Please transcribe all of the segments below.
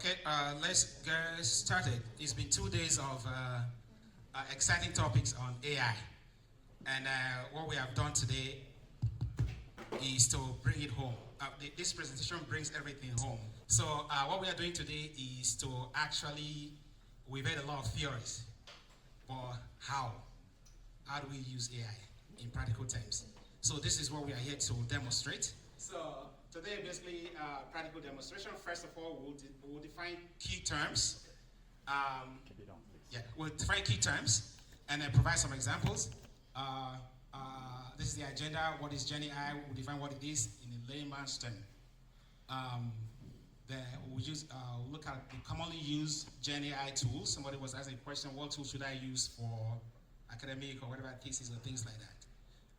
Okay, let's get started. It's been 2 days of exciting topics on AI. And what we have done today is to bring it home. This presentation brings everything home. So what we are doing today is to actually, we've heard a lot of theories, but how? How do we use AI in practical terms? So this is what we are here to demonstrate. So today, basically, practical demonstration. First of all, we'll define key terms. We'll define key terms and then provide some examples. This is the agenda. What is GenAI? We'll define what it is in a layman's term. Then we'll look at the commonly used GenAI tools. Somebody was asking a question, what tool should I use for academic or whatever thesis or things like that?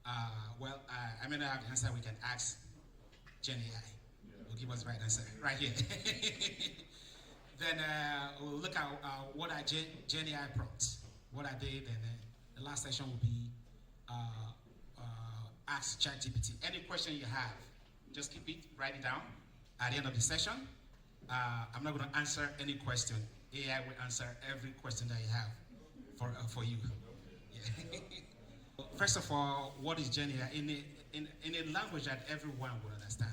I may not have the answer. We can ask GenAI. Will give us the right answer right here. Then we'll look at what are GenAI prompts. What are they? Then the last session will be ask ChatGPT. Any question you have, just keep it, write it down. At the end of the session, I'm not going to answer any question. AI will answer every question that you have for you. Yeah. First of all, what is GenAI? In a language that everyone will understand,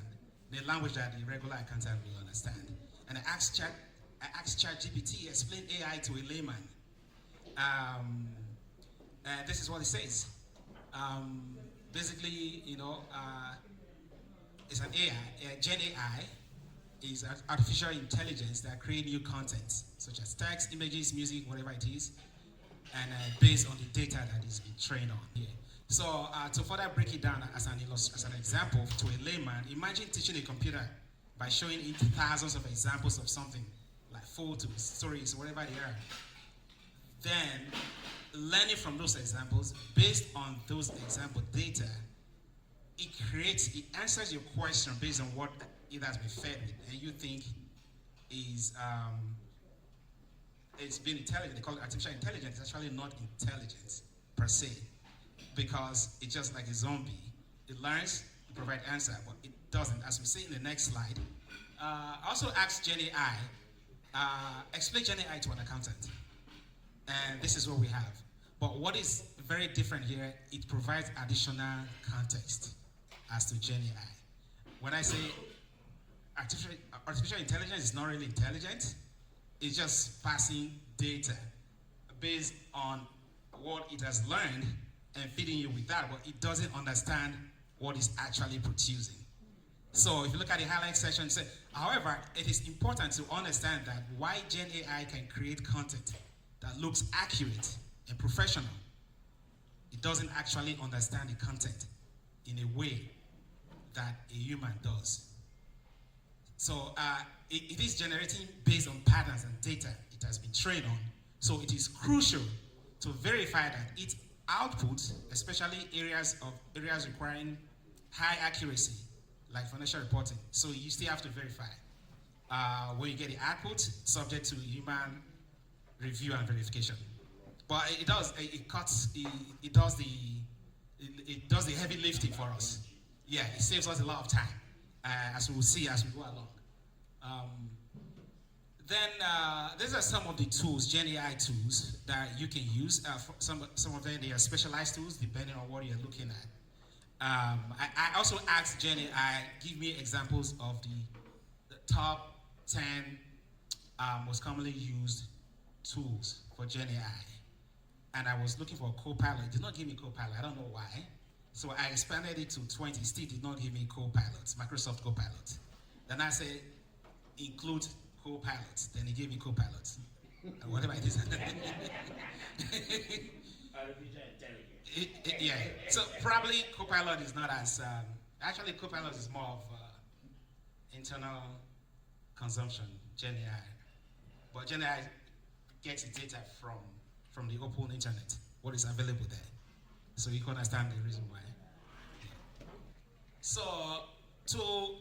in a language that the regular accountant will understand. And I asked ChatGPT, explain AI to a layman. And this is what it says. Basically, it's an AI. GenAI is artificial intelligence that create new content, such as text, images, music, whatever it is, and based on the data that is being trained on here. So to further break it down as an example to a layman, imagine teaching a computer by showing it thousands of examples of something, like photos, stories, whatever they are. Then, learning from those examples, based on those example data, it answers your question based on what it has been fed with, and you think is it's been intelligent. They call it artificial intelligence. It's actually not intelligence per se, because it's just like a zombie. It learns, it provides answer, but it doesn't. As we see in the next slide, also ask GenAI, explain GenAI to an accountant. And this is what we have. But what is very different here, it provides additional context as to GenAI. When I say artificial intelligence is not really intelligent, it's just passing data based on what it has learned and feeding you with that, but it doesn't understand what it's actually producing. So if you look at the highlight section, say, however, it is important to understand that why GenAI can create content that looks accurate and professional, it doesn't actually understand the content in a way that a human does. So it is generating based on patterns and data it has been trained on. So it is crucial to verify that its output, especially areas requiring high accuracy, like financial reporting. So you still have to verify when you get the output, subject to human review and verification. But it does the heavy lifting for us. Yeah, it saves us a lot of time, as we will see as we go along. These are some of the tools, GenAI tools, that you can use. Some of them, they are specialized tools depending on what you're looking at. I also asked GenAI, give me examples of the top 10 most commonly used tools for GenAI. And I was looking for a Copilot. It did not give me Copilot. I don't know why. So I expanded it to 20. Still did not give me Copilot, Microsoft Copilot. Then I said, include Copilot. Then he gave me Copilot. Whatever it is. Artificial intelligence. Yeah. So probably Copilot is not as... actually, Copilot is more of internal consumption, GenAI. But GenAI gets its data from the open internet, what is available there. So you can understand the reason why. So to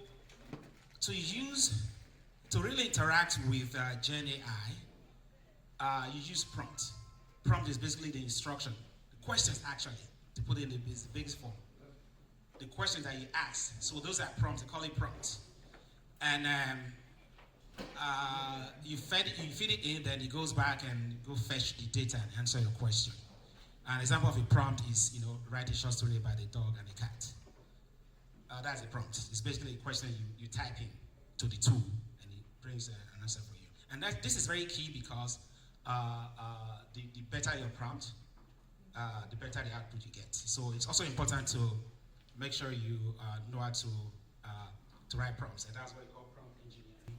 really interact with GenAI, you use prompt. Prompt is basically the instruction, the questions actually, to put it in the biggest form. The questions that you ask. So those are prompts, they call it prompts. And you feed it in, then it goes back and go fetch the data and answer your question. An example of a prompt is, write a short story about a dog and a cat. That's a prompt. It's basically a question you type in to the tool, and it brings an answer for you. And this is very key because the better your prompt, the better the output you get. So it's also important to make sure you know how to write prompts, and that's what we call prompt engineering.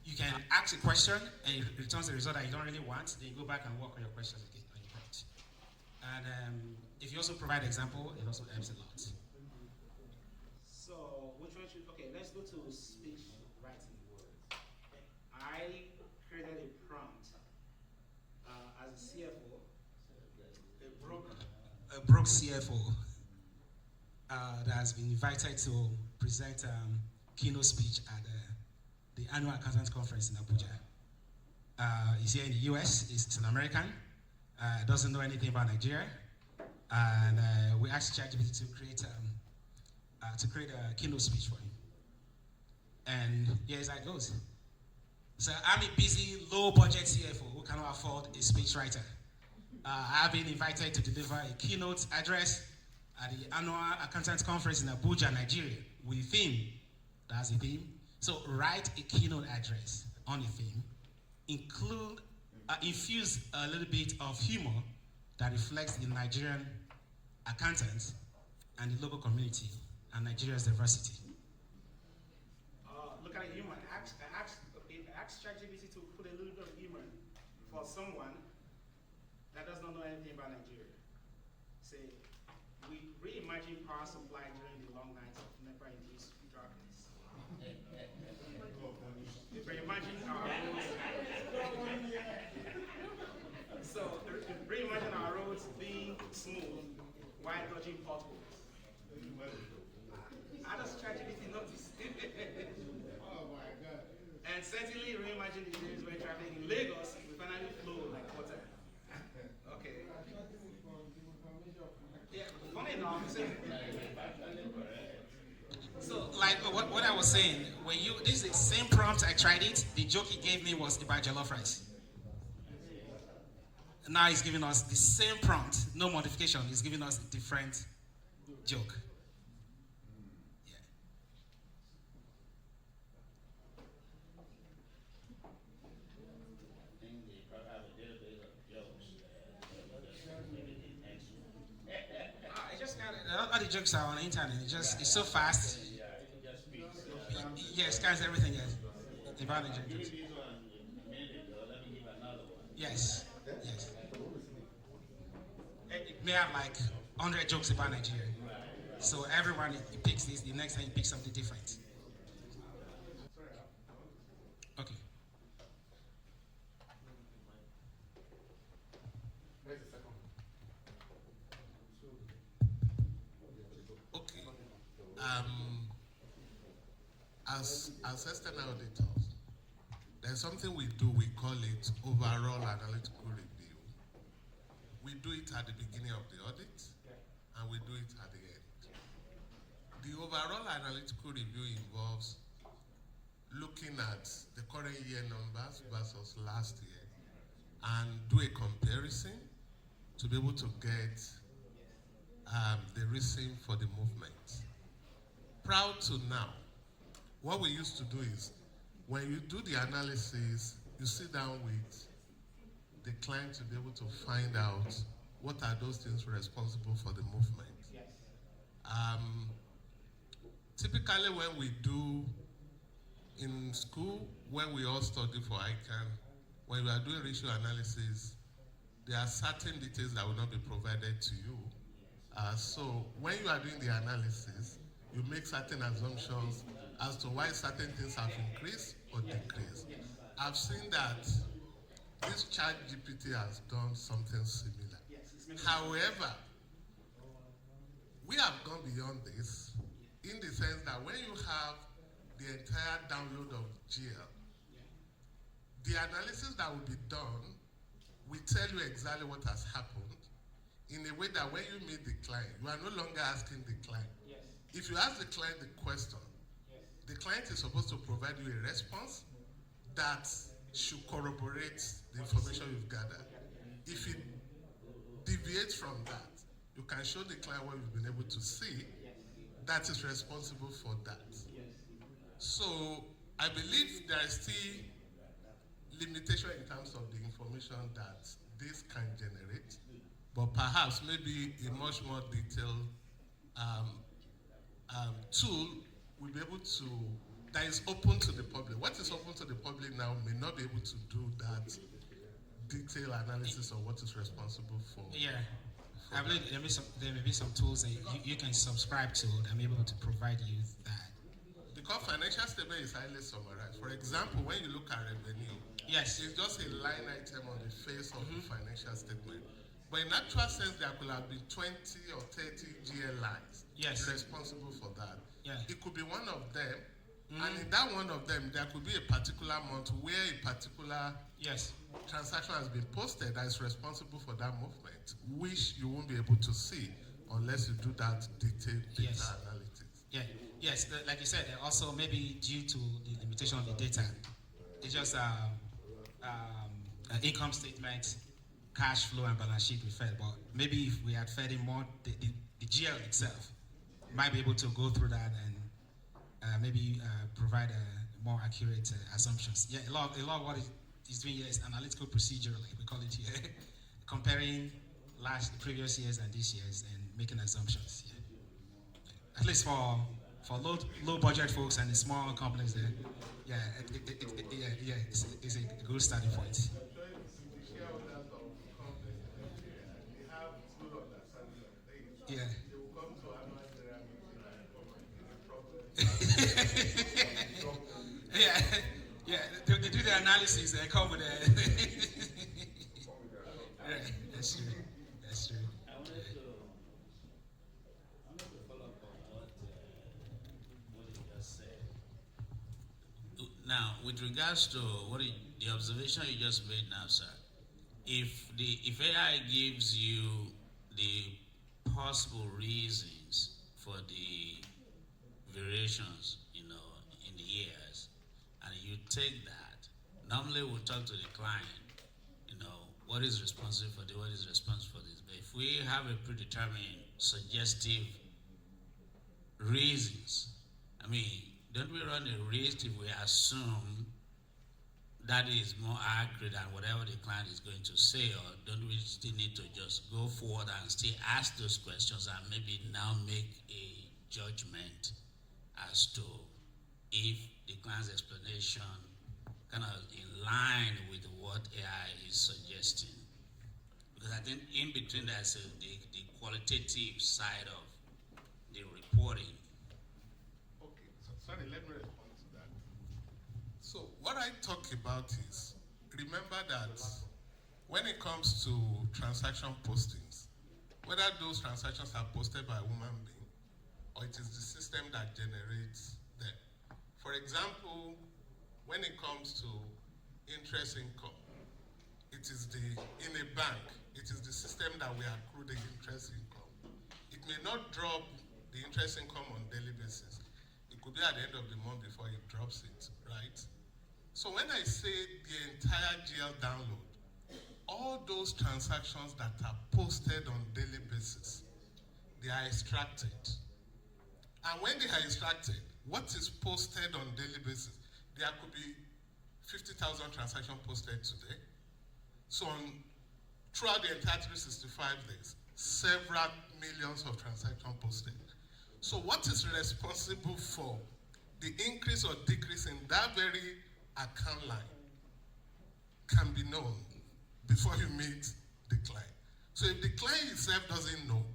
You can ask a question, and it returns a result that you don't really want. Then you go back and work on your questions again on your prompt. And if you also provide example, it also helps a lot. So, which one should, okay, let's go to speech writing words. I created a prompt as a CFO, A broke CFO that has been invited to present keynote speech at the annual accountants conference in Abuja. He's here in the US, he's an American, doesn't know anything about Nigeria, and we asked ChatGPT to create a keynote speech for him. And here's how it goes. So I'm a busy, low-budget CFO who cannot afford a speechwriter. I've been invited to deliver a keynote address at the annual accountants conference in Abuja, Nigeria, with a theme. That's a theme. So write a keynote address on a theme. Infuse a little bit of humor that reflects the Nigerian accountants and the local community and Nigeria's diversity. Look at the humor. Ask ChatGPT to put a little bit of humor for someone that does not know anything about Nigeria. Say, we reimagine power supply during the long nights of NEPA-induced darkness. Reimagine our roads. So, reimagine our roads being smooth while dodging potholes. How does ChatGPT notice? Oh my God. And certainly reimagine the days where traffic in Lagos will finally flow like water. Okay. Yeah, funny enough, So, like what I was saying, this is the same prompt I tried it. The joke he gave me was about jollof rice. Now he's giving us the same prompt, no modification. He's giving us a different joke. Yeah. It just all the jokes are on the internet. It's so fast. Yeah, it scans everything. Yes. About the jokes. Yes. Yes. It may have like 100 jokes about Nigeria. So everyone he picks this, the next time he picks something different. Okay. Okay. As external auditors, there's something we do, we call it overall analytical review. We do it at the beginning of the audit, and we do it at the end. The overall analytical review involves looking at the current year numbers versus last year and do a comparison to be able to get the reason for the movement. Prior to now, what we used to do is, when you do the analysis, you sit down with the client to be able to find out what are those things responsible for the movement. Typically when we do in school, when we all study for ICAN, when we are doing ratio analysis, there are certain details that will not be provided to you. So when you are doing the analysis, you make certain assumptions as to why certain things have increased or decreased. I've seen that this ChatGPT has done something similar. However, we have gone beyond this in the sense that when you have the entire download of GL, the analysis that will be done will tell you exactly what has happened in a way that when you meet the client, you are no longer asking the client. yes. If you ask the client the question, Yes. the client is supposed to provide you a response that should corroborate the information you've gathered. If it deviates from that, you can show the client what you've been able to see that is responsible for that. So I believe there is still limitation in terms of the information that this can generate, but perhaps maybe a much more detailed tool will be able to, that is open to the public. What is open to the public now may not be able to do that detailed analysis of what is responsible for. Yeah. I believe there may be some tools that you can subscribe to that may be able to provide you that. Because financial statement is highly summarized. For example, when you look at revenue, yes, it's just a line item on the face of the financial statement. But in actual sense, there could have been 20 or 30 GL lines responsible for that. Yeah. It could be one of them, and in that one of them, there could be a particular month where a particular transaction has been posted that is responsible for that movement, which you won't be able to see unless you do that detailed data analytics. Yeah. Yes, like you said, also maybe due to the limitation of the data, it's just an income statement, cash flow, and balance sheet we fed. But maybe if we had fed in more, the GL itself might be able to go through that and maybe provide more accurate assumptions. Yeah, a lot of what is doing here is analytical procedure, like we call it here, comparing previous years and this year's and making assumptions. Yeah. At least for low budget folks and the small companies there, it's a good starting point. Yeah. They do the analysis and come with that's true. That's true. I wanted to follow up on what you just said. Now, with regards to the observation you just made now, sir, if AI gives you the possible reasons for the variations, in the years, and you take that, normally we'll talk to the client, what is responsible for this, what is responsible for this. But if we have a predetermined, suggestive reasons, don't we run a risk if we assume that is more accurate than whatever the client is going to say, or don't we still need to just go forward and still ask those questions and maybe now make a judgment as to if the client's explanation kind of in line with what AI is suggesting? Because I think in between there's the qualitative side of the reporting. Okay, sorry, let me respond to that. So what I talk about is, remember that when it comes to transaction postings, whether those transactions are posted by a human being or it is the system that generates them. For example, when it comes to interest income, it is in a bank, it is the system that we accrue the interest income. It may not drop the interest income on a daily basis. It could be at the end of the month before it drops it, right? So when I say the entire GL download, all those transactions that are posted on a daily basis, they are extracted. And when they are extracted, what is posted on a daily basis? There could be 50,000 transactions posted today. So throughout the entire 365 days, several millions of transactions posted. So what is responsible for the increase or decrease in that very account line can be known before you meet the client. So if the client itself doesn't know,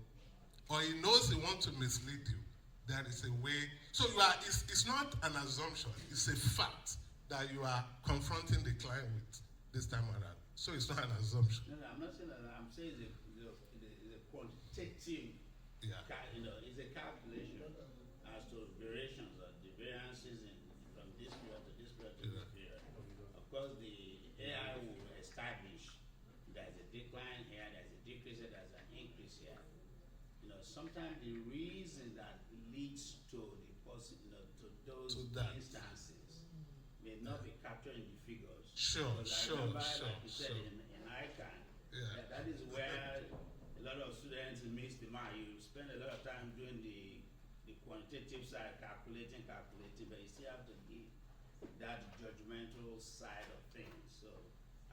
or he knows he wants to mislead you, there is a way. So it's not an assumption, it's a fact that you are confronting the client with this time around. So it's not an assumption. No, I'm not saying that. I'm saying it's a quantitative, it's a calculation as to variations or the variances from this period to this period to this period. Of course, the AI will establish there's a decline here, there's a decrease here, there's an increase here. Sometimes the reason that leads to the to those instances may not be capturing the figures. Sure, Because I sure, remember, sure, like you said, sure. in ICAN, Yeah. that is where a lot of students miss the mark. You spend a lot of time doing the quantitative side, calculating, but you still have to give that judgmental side of things. So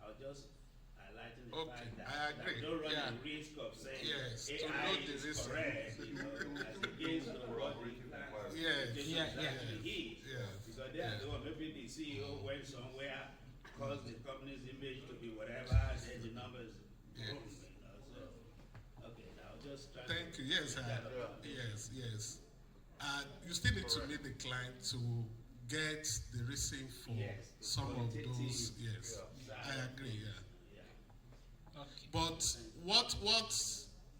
I was just highlighting the Okay, fact that, I agree. that don't run Yeah. the risk of saying Yes, to AI know the is reason. correct, you know, as against the what the Yes. actually is. Yes. Because they are the one, maybe the CEO went somewhere, caused the company's image to be whatever, then the numbers Yes. boom, you know. So, okay, now just try Thank to you. Yes, put that up. yes. You still need to meet the client to get the reason for Yes, the some of qualitative, those. Yes, yeah. I agree. Yeah. Yeah. Okay. But what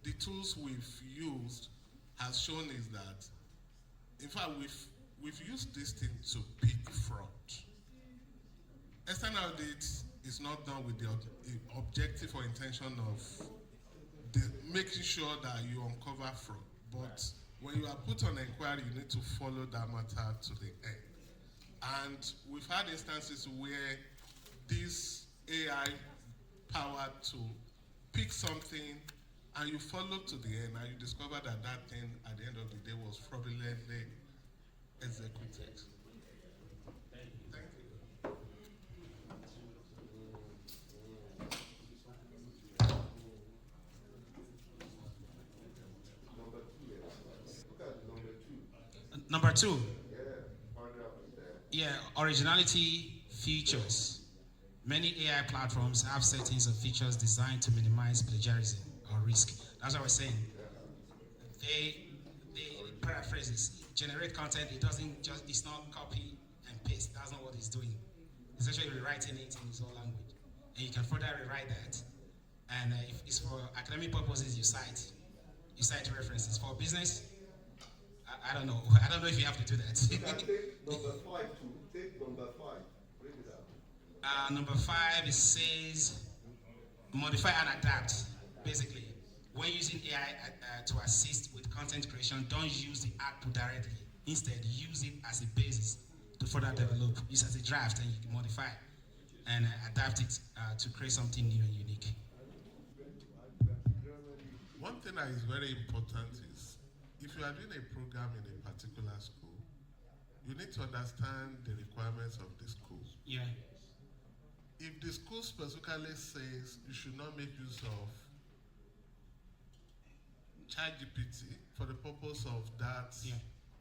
the tools we've used has shown is that, in fact, we've used this thing to pick fraud. External audit is not done with the objective or intention of making sure that you uncover fraud. But when you are put on inquiry, you need to follow that matter to the end. And we've had instances where this AI-powered tool picks something and you follow to the end and you discover that that thing at the end of the day was fraudulently executed. Thank you. Number two. Yeah, originality features. Many AI platforms have settings of features designed to minimize plagiarism or risk. That's what we're saying. They paraphrases, generate content. It's not copy and paste. That's not what it's doing. It's actually rewriting it in its own language, and you can further rewrite that. And if it's for academic purposes, you cite references. For business, I don't know. I don't know if you have to do that. You can take number 5 too. Take number 5. Bring it up. Number 5, it says modify and adapt. Basically, when using AI to assist with content creation, don't use the output directly. Instead, use it as a basis to further develop. Use it as a draft, and you can modify and adapt it to create something new and unique. One thing that is very important is, if you are doing a program in a particular school, you need to understand the requirements of the school. Yeah. If the school specifically says you should not make use of ChatGPT for the purpose of that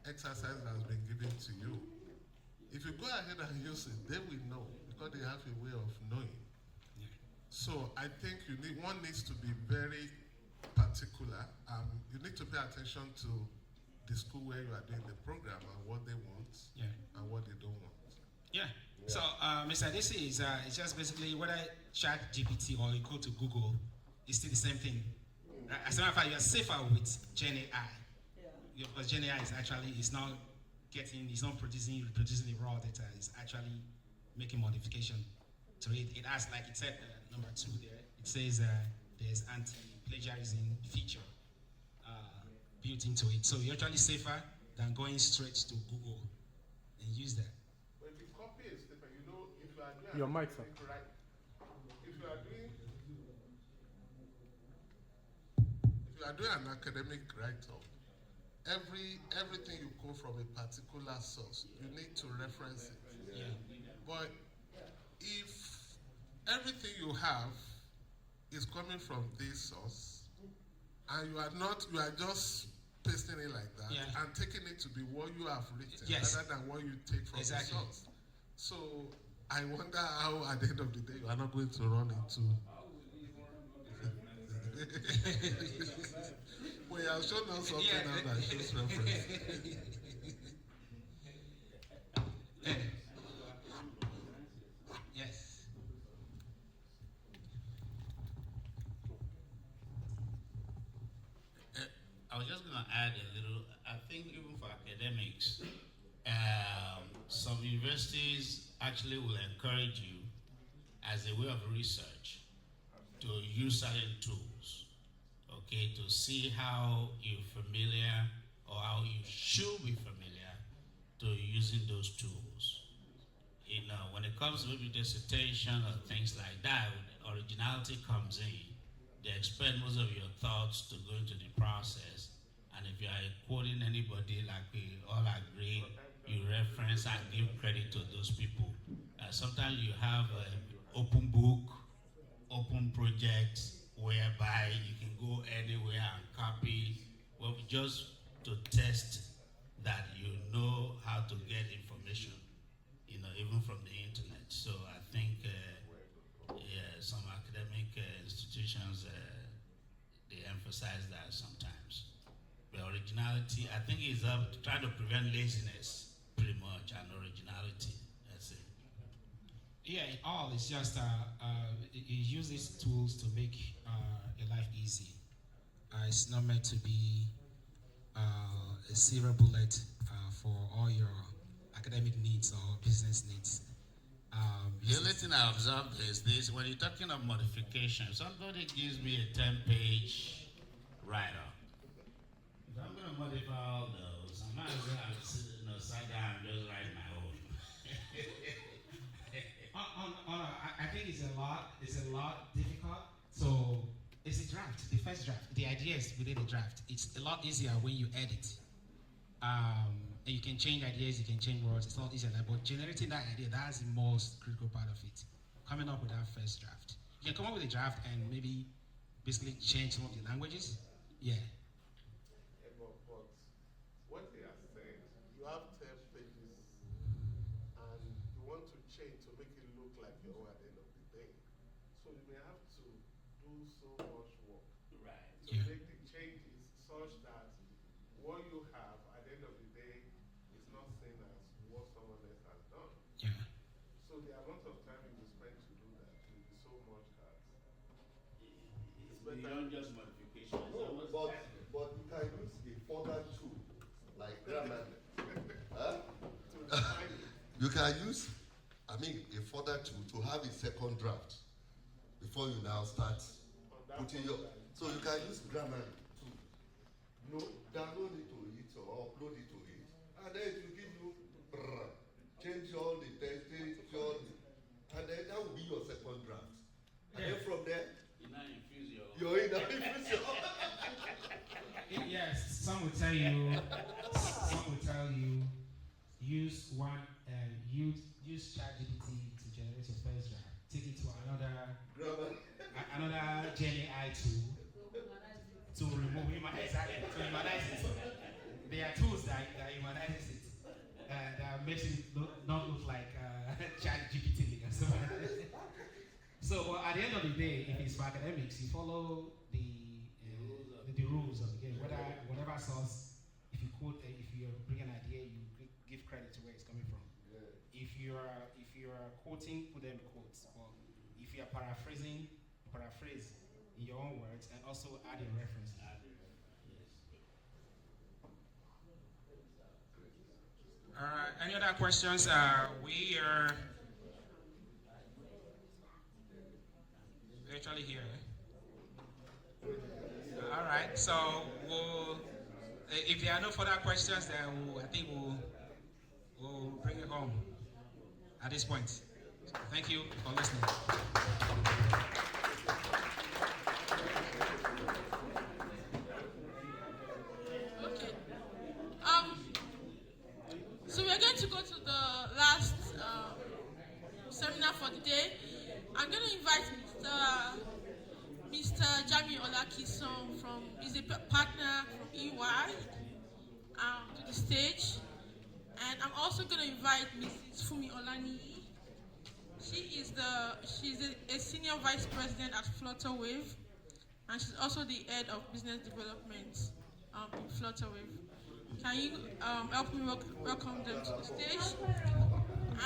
exercise that has been given to you, if you go ahead and use it, they will know because they have a way of knowing. Yeah. So I think one needs to be very particular. You need to pay attention to the school where you are doing the program and what they want and what they don't want. Yeah. So, Mr. DC it's just basically whether ChatGPT or you go to Google, it's still the same thing. As a matter of fact, you're safer with Gen AI. Yeah. Because Gen AI is not reproducing the raw data. It's actually making modification to it. It has, like it said, number 2 there. It says there's anti-plagiarism feature built into it. So you're actually safer than going straight to Google and use that. But if you copy a statement, if you are doing Your mic, sir. if you are doing an academic write-up, everything you quote from a particular source, you need to reference it. Yeah. But if everything you have is coming from this source, and you are just pasting it like that, and taking it to be what you have written, rather than what you take from the source. So I wonder how, at the end of the day, you are not going to run into. Well, you have shown us something now that shows reference. Yes. I was just going to add a little. I think even for academics, some universities actually will encourage you as a way of research to use certain tools, okay, to see how you're familiar or how you should be familiar to using those tools. when it comes to maybe dissertation or things like that, originality comes in. They expect most of your thoughts to go into the process. And if you are quoting anybody, like we all agree, you reference and give credit to those people. Sometimes you have open book, open projects, whereby you can go anywhere and copy, well, just to test that you know how to get information, even from the internet. So I think some academic institutions, they emphasize that sometimes. But originality, I think, is trying to prevent laziness, pretty much, and originality. That's it. Yeah, in all, it's just you use these tools to make your life easy. It's not meant to be a silver bullet for all your academic needs or business needs. The only thing I observed is this: when you're talking of modification, somebody gives me a 10-page write-up. If I'm going to modify all those, I might as well sit down and just write my own. I think it's a lot difficult. So it's a draft, the first draft. The idea is within the draft. It's a lot easier when you edit. And you can change ideas, you can change words. It's not easy, but generating that idea, that's the most critical part of it. Coming up with that first draft. You can come up with a draft and maybe basically change some of the languages. Yeah. But what they are saying, you have 10 pages and you want to change to make it look like your own at the end of the day. So you may have to do so much work to make the changes such that what you have at the end of the day is not seen as what someone else has done. Yeah. So the amount of time you will spend to do that will be so much that It's beyond just modification. No, but you can use a further tool like grammar. Huh? You can use, a further tool to have a second draft before you now start putting your. So you can use grammar too. Download it to it or upload it to it, and then it will give you change all the text, and then that will be your second draft. And then from there, You now infuse your. you're in the infuse. Yes, some will tell you use ChatGPT to generate your first draft. Take it to another Gen AI tool to remove humanize it. There are tools that humanizes it, that makes it not look like ChatGPT or something like that. So at the end of the day, if it's for academics, you follow the rules of the game. Whatever source, if you quote, if you bring an idea, you give credit to where it's coming from. Yeah. If you are quoting, put them in quotes. Or if you are paraphrase in your own words, and also add your references. Any other questions? We are virtually here. All right. So if there are no further questions, then I think we'll bring it home at this point. Thank you for listening. Okay. So we're going to go to the last seminar for the day. I'm going to invite Mr. Jami Olakison he's a partner from EY to the stage. And I'm also going to invite Mrs. Fumi Olani. She's a senior vice president at Flutterwave, and she's also the head of business development in Flutterwave. Can you help me welcome them to the stage?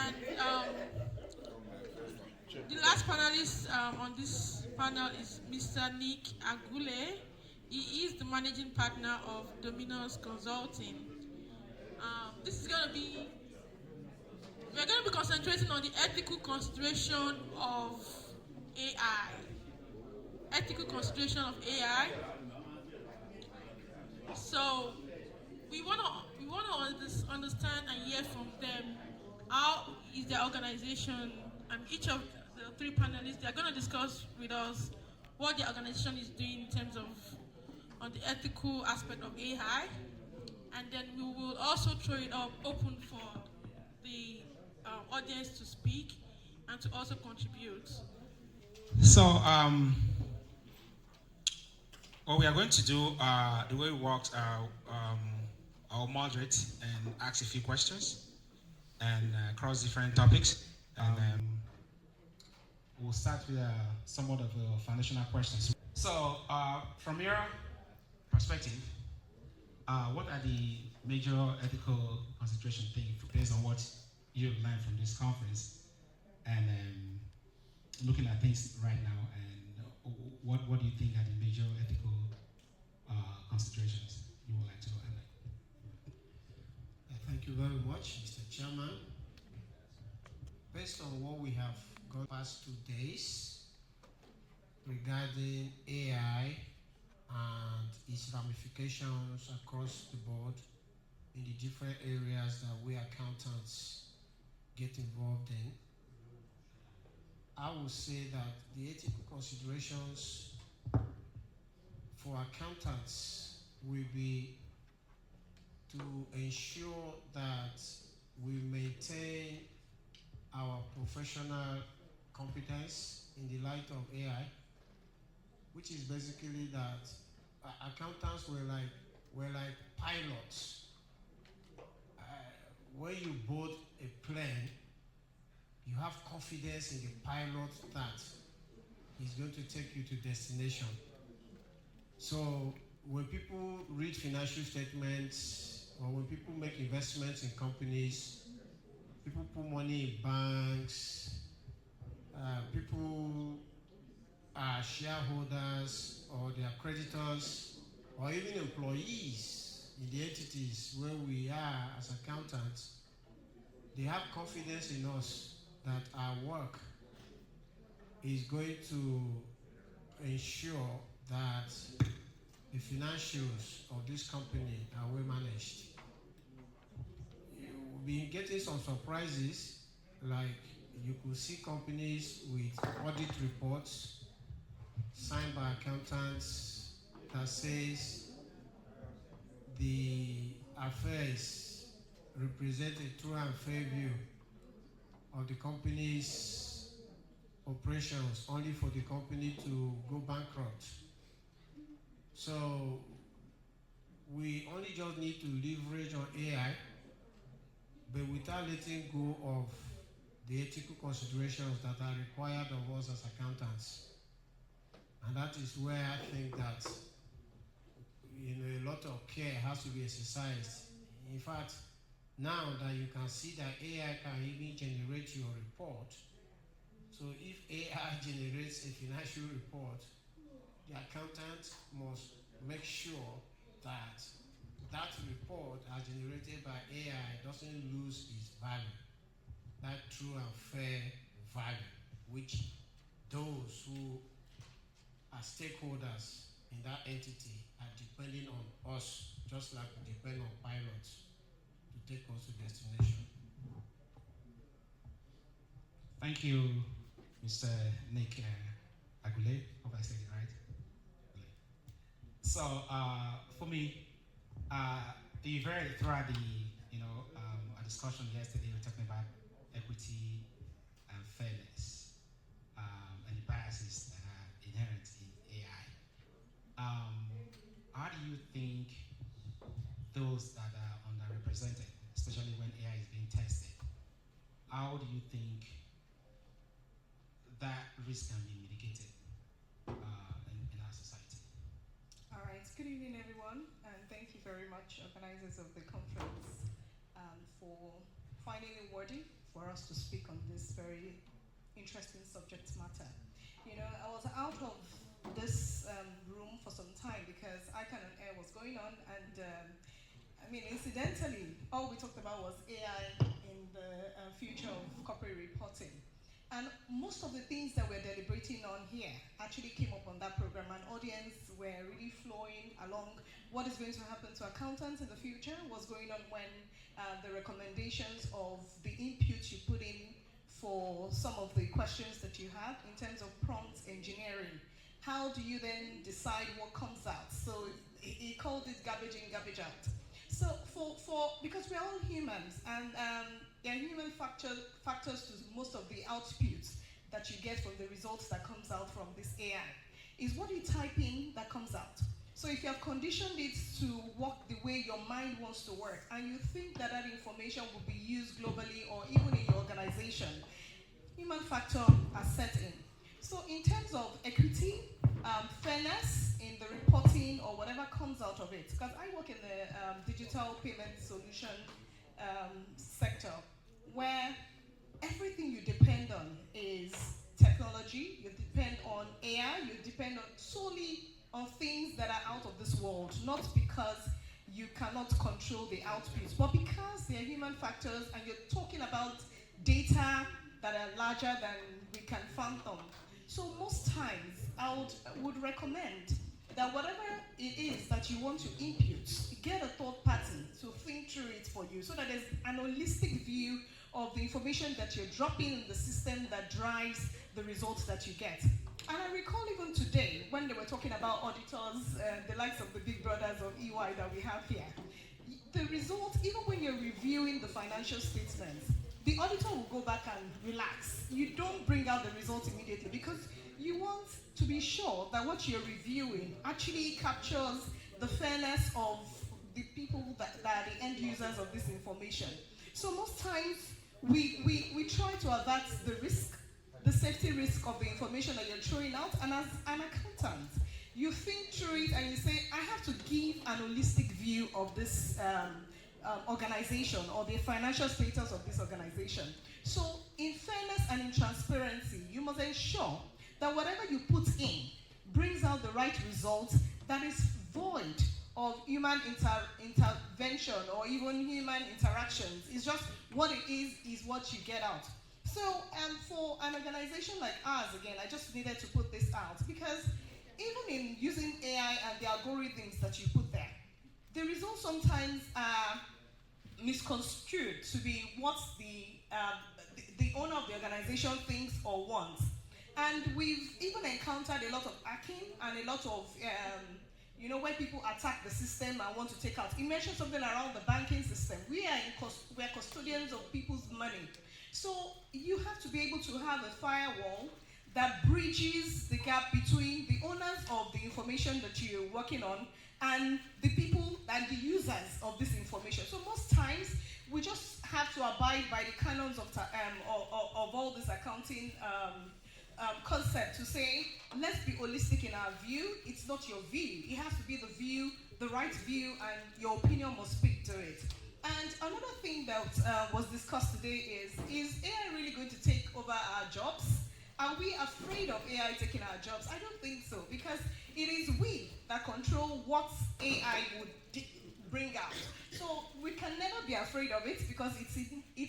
And the last panelist on this panel is Mr. Nick Agule. He is the managing partner of Domino's Consulting. We're going to be concentrating on the ethical consideration of AI. Ethical consideration of AI. So we want to understand and hear from them how is their organization, and each of the three panelists, they're going to discuss with us what the organization is doing in terms of on the ethical aspect of AI, and then we will also throw it up open for the audience to speak and to also contribute. So, what we are going to do, the way it works, I'll moderate and ask a few questions and cross different topics. And we'll start with somewhat of foundational questions. So, from your perspective, what are the major ethical consideration things based on what you've learned from this conference, and looking at things right now, and what do you think are the major ethical considerations you would like to highlight? Thank you very much, Mr. Chairman. Based on what we have got past 2 days regarding AI and its ramifications across the board in the different areas that we accountants get involved in, I would say that the ethical considerations for accountants will be to ensure that we maintain our professional competence in the light of AI, which is basically that accountants were like pilots. When you board a plane, you have confidence in the pilot that he's going to take you to destination. So when people read financial statements, or when people make investments in companies, people put money in banks, people are shareholders or they are creditors, or even employees in the entities where we are as accountants, they have confidence in us that our work is going to ensure that the financials of this company are well managed. You'll be getting some surprises, like you could see companies with audit reports signed by accountants that says the affairs represent a true and fair view of the company's operations, only for the company to go bankrupt. So we only just need to leverage on AI, but without letting go of the ethical considerations that are required of us as accountants. And that is where I think that a lot of care has to be exercised. In fact, now that you can see that AI can even generate your report, so if AI generates a financial report, the accountant must make sure that that report as generated by AI doesn't lose its value, that true and fair value, which those who are stakeholders in that entity are depending on us, just like we depend on pilots to take us to destination. Thank you, Mr. Nick Agule. Hope I said it right. So, for me, throughout the a discussion yesterday, we were talking about equity and fairness, and the biases that are inherent in AI. How do you think those that are underrepresented, especially when AI is being tested, how do you think that risk can be mitigated in our society? All right, good evening everyone, and thank you very much, organizers of the conference, for finding it worthy for us to speak on this very interesting subject matter. I was out of this room for some time because ICAN USA was going on, and incidentally, all we talked about was AI in the future of corporate reporting. And most of the things that we're deliberating on here actually came up on that program, and audience were really flowing along what is going to happen to accountants in the future, what's going on when the recommendations of the input you put in for some of the questions that you have in terms of prompt engineering. How do you then decide what comes out? So he called it garbage in, garbage out. So because we're all humans, and there are human factors to most of the outputs that you get from the results that comes out from this AI. Is what you type in that comes out. So if you have conditioned it to work the way your mind wants to work, and you think that that information will be used globally or even in your organization, human factor are set in. So in terms of equity, fairness in the reporting or whatever comes out of it, because I work in the digital payment solution sector, where everything you depend on is technology, you depend on AI, you depend on solely on things that are out of this world, not because you cannot control the outputs, but because they are human factors and you're talking about data that are larger than we can fathom. So most times, I would recommend that whatever it is that you want to input, get a third party to think through it for you so that there's an holistic view of the information that you're dropping in the system that drives the results that you get. And I recall even today, when they were talking about auditors, the likes of the big brothers of EY that we have here, the result, even when you're reviewing the financial statements, the auditor will go back and relax. You don't bring out the results immediately because you want to be sure that what you're reviewing actually captures the fairness of the people that are the end users of this information. So most times, we try to avert the risk, the safety risk of the information that you're throwing out, and as an accountant, you think through it and you say, I have to give an holistic view of this organization or the financial status of this organization. So in fairness and in transparency, you must ensure that whatever you put in brings out the right result that is void of human intervention or even human interactions. It's just what it is what you get out. So for an organization like ours, again, I just needed to put this out because even in using AI and the algorithms that you put there, the results sometimes are misconstrued to be what the owner of the organization thinks or wants. And we've even encountered a lot of hacking and a lot of where people attack the system and want to take out. You mentioned something around the banking system. We're custodians of people's money. So you have to be able to have a firewall that bridges the gap between the owners of the information that you're working on and the people and the users of this information. So most times, we just have to abide by the canons of all this accounting concept to say, let's be holistic in our view. It's not your view. It has to be the view, the right view, and your opinion must speak to it. And another thing that was discussed today is AI really going to take over our jobs? Are we afraid of AI taking our jobs? I don't think so, because it is we that control what AI would bring out. So we can never be afraid of it because it's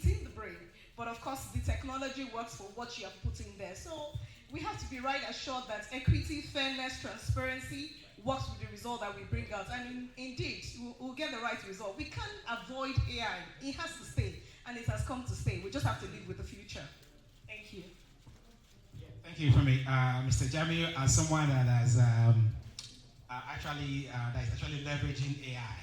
in the brain. But of course, the technology works for what you have put in there. So we have to be right assured that equity, fairness, transparency works with the result that we bring out. And indeed, we'll get the right result. We can't avoid AI. It has to stay, and it has come to stay. We just have to live with the future. Thank you. Thank you, Femi. Mr. Jamil, as someone that has actually leveraging AI,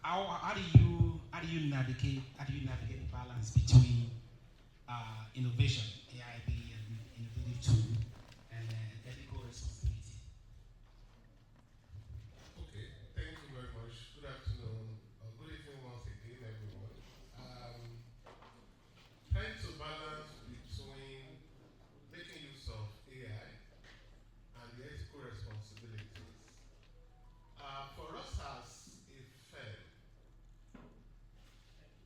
how do you navigate the balance between innovation, AI being an innovative tool, and ethical responsibility? Okay, thank you very much. Good afternoon. Good evening once again, everyone. Trying to balance between making use of AI and the ethical responsibilities. For us as a firm,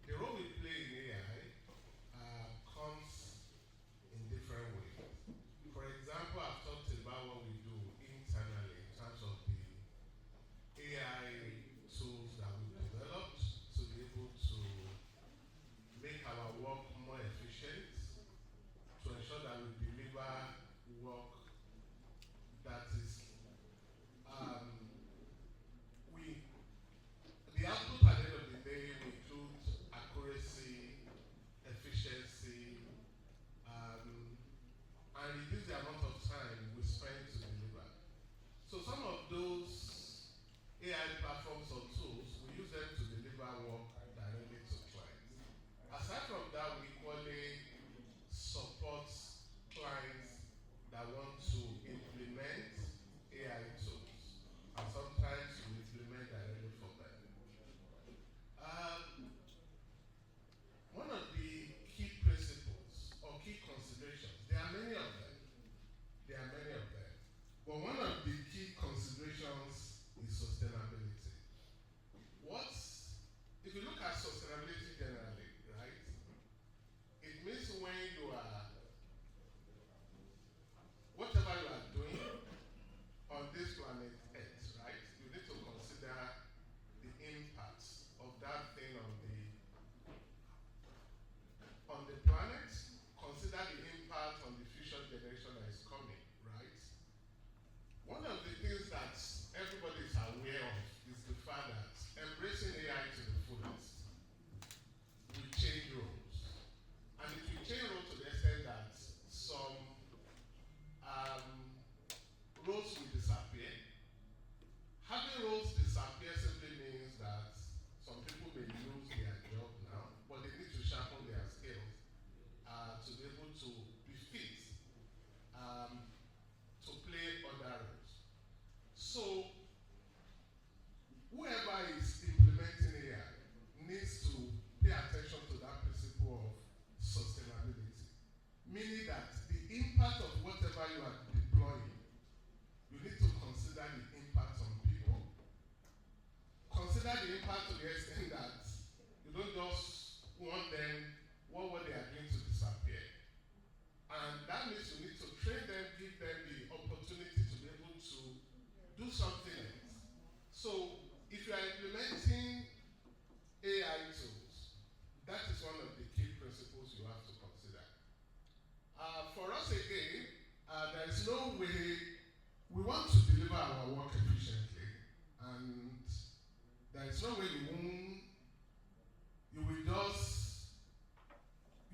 the role we play in AI comes considerations. There are many of them. There are many of them. But one of the key considerations is sustainability. If you look at sustainability generally, right, it means when you are, whatever you are doing on this planet Earth, right, you need to consider the impacts of that thing on the planet, consider the impact on the future generation that is coming, right? One of the things that everybody is aware of is the fact that embracing AI to the fullest will change roles. And it will change roles to the extent that some roles will disappear. Having roles disappear simply means that some people may lose their job now, but they need to sharpen their skills to be able to be fit to play other roles. So whoever is implementing AI needs to pay attention to that principle of sustainability, meaning that the impact of whatever you are deploying, you need to consider the impact on people. Consider the impact to the extent that you don't just want them, what they are doing to disappear. And that means you need to train them, give them the opportunity to be able to do something else. So if you are implementing AI tools, that is one of the key principles you have to consider. For us again, there is no way we want to deliver our work efficiently, and there is no way you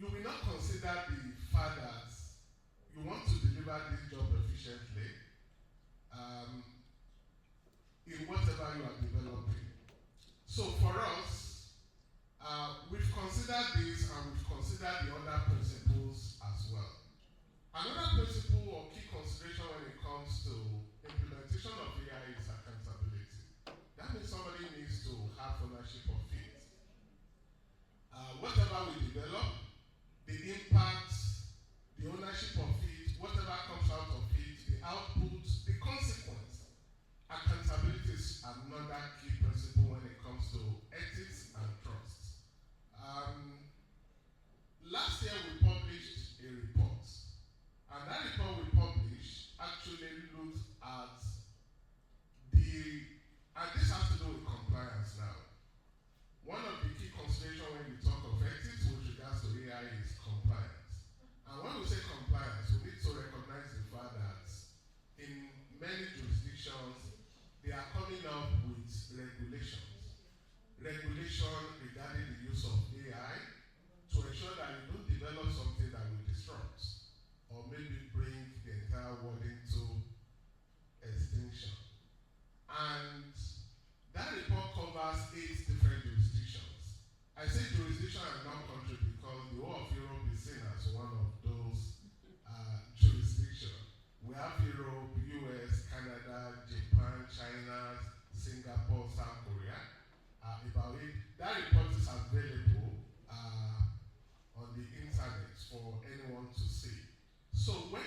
will not consider the fact that you want to deliver this job efficiently in whatever you are developing. So for us, we've considered this and we've considered the other principles as well. Another principle or key consideration when it comes to implementation of AI is accountability. That means somebody needs to have ownership of it. Whatever we develop, the impact, the ownership of it, whatever comes out of it, the output, the consequence. Accountability is another key principle when it comes to ethics and trust. Last year we published a report, and that report we published actually looked at and this has to do with compliance now. One of the key considerations when we talk of ethics with regards to AI is compliance. And when we say compliance, we need to recognize the fact that in many jurisdictions, they are coming up with regulations. Regulation regarding the use of AI to ensure that you don't develop something that will disrupt or maybe bring the entire world into extinction. And that report covers 8 different jurisdictions. I say jurisdiction and not country because the whole of Europe is seen as one of those jurisdictions. We have Europe, US, Canada, Japan, China, Singapore, South Korea. About it. That report is available on the internet for anyone to see. So when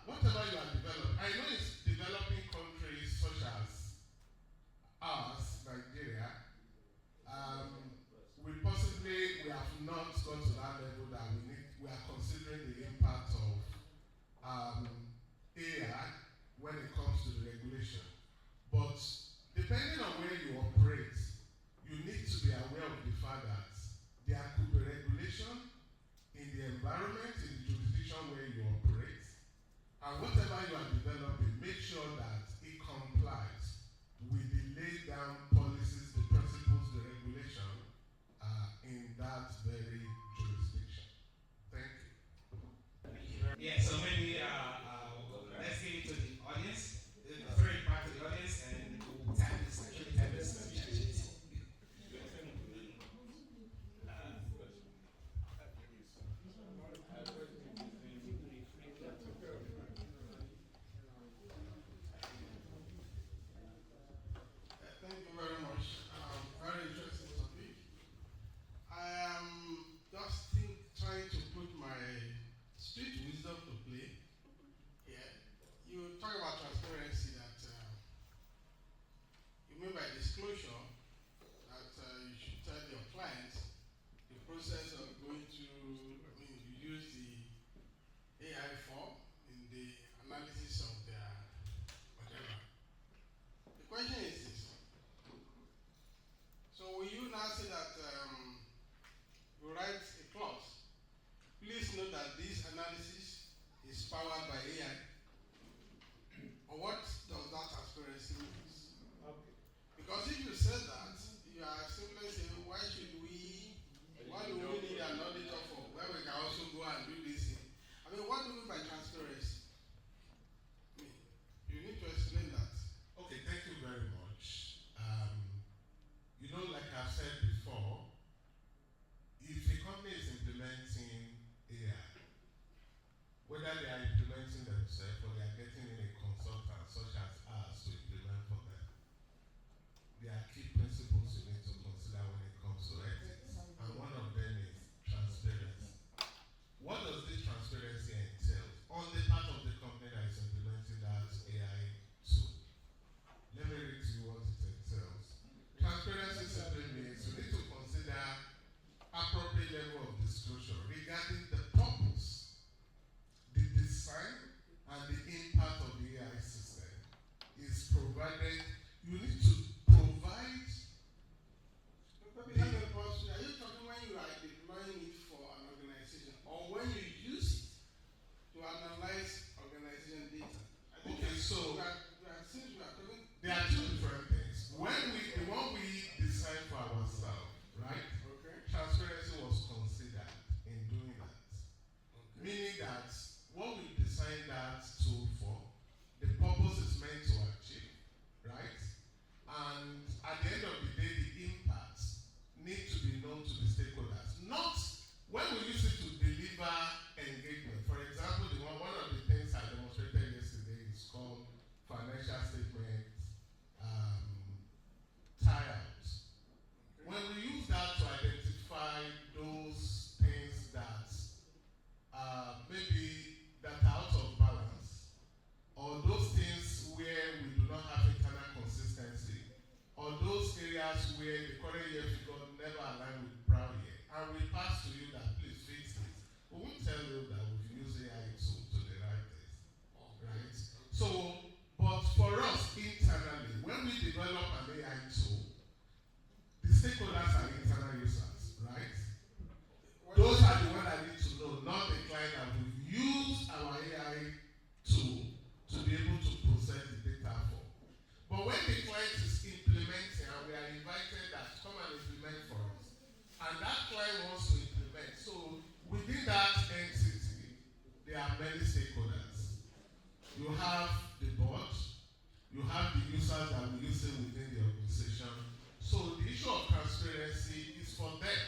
whatever you are developing, I know it's developing countries such as ours, Nigeria, we have not gone to that level that we are considering the impact of AI when it comes to the regulation. But depending on where you operate, you need to be aware of the fact that there could be regulation in the environment, in the jurisdiction where you operate, and whatever you are developing, make sure that it complies with the laid down policies, the principles, the regulation in that very jurisdiction. Thank you. Yeah, so maybe such as ours to implement for them. There are key principles you need to consider when it comes to ethics, and one of them is transparency. What does this transparency entail on the part of the company that is implementing that AI tool? Let me read to you what it entails. Transparency simply means you need to consider appropriate level of disclosure regarding the purpose, the design, and the impact of the AI system is provided. You need to provide. Are you talking when you are deploying it for an organization or when you use it to analyze organization data? Okay, so since we are talking, there are two different things. The one we decide for ourselves, right? okay. Transparency was considered in doing that. Okay. Meaning that what we designed that tool for, the purpose is meant to achieve, right? And at the end of the day, the impacts need to be known to the stakeholders. Not when we use it to deliver engagement. For example, one of the things I demonstrated yesterday is called financial statement tie-outs. When we use that to identify those things that maybe that are out of balance, or those things where we do not have internal consistency, or those areas where the current year figure never align with prior year, and we pass to you that please fix this, we won't tell you that we've used AI to derive this, right? So, but for us internally, when we develop an AI tool, the stakeholders are internal users, right? Those are the ones that need to know, not the client that will use our AI tool to be able to process the data for. But when the client is implementing and we are invited that come and implement for us, and that client wants to implement, so within that entity, there are many stakeholders. You have the board, you have the users that we use it within the organization. So the issue of transparency is for them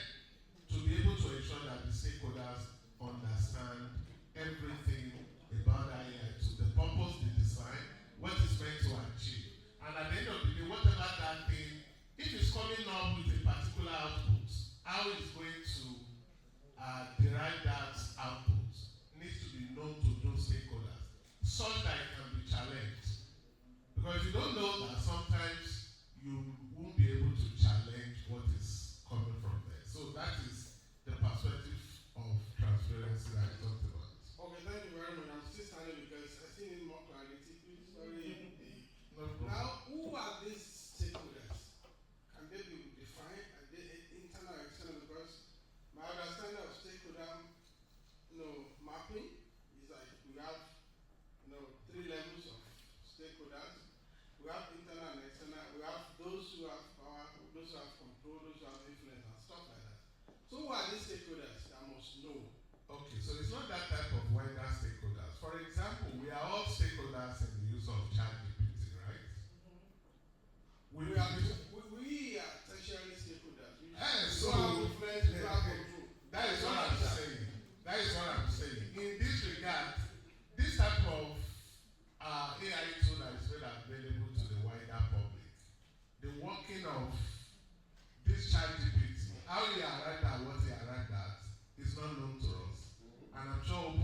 to be able to ensure that the stakeholders understand everything about the AI, to the purpose, the design, what it's meant to achieve. And at the end of the day, whatever that thing, if it's coming up with a particular output, how it's going to derive that output needs to be known to those stakeholders, such that it can be challenged. Because if you don't know that, sometimes you won't be able to challenge what is coming from there. So that is the perspective of transparency that I talked about. Okay, thank you very much. I'm still standing because I still need more clarity. Please, sorry. No problem. Now, who are these stakeholders? Can they be defined? Are they internal or external? Because my understanding of stakeholder, mapping is like we have, 3 levels of stakeholders. We have internal and external. We have those who have power, those who have control, those who have influence, and stuff like that. So, who are these stakeholders that must know? Okay, so it's not that type of wider stakeholders. For example, we are all stakeholders in the use of ChatGPT, right? We are tertiary stakeholders. So have influence, we have control. that is what I'm saying. That is what I'm saying. In this regard, this type of AI tool that is made available to the wider public, the working of this ChatGPT, how he arrived at what he arrived at, is not known to us. And I'm sure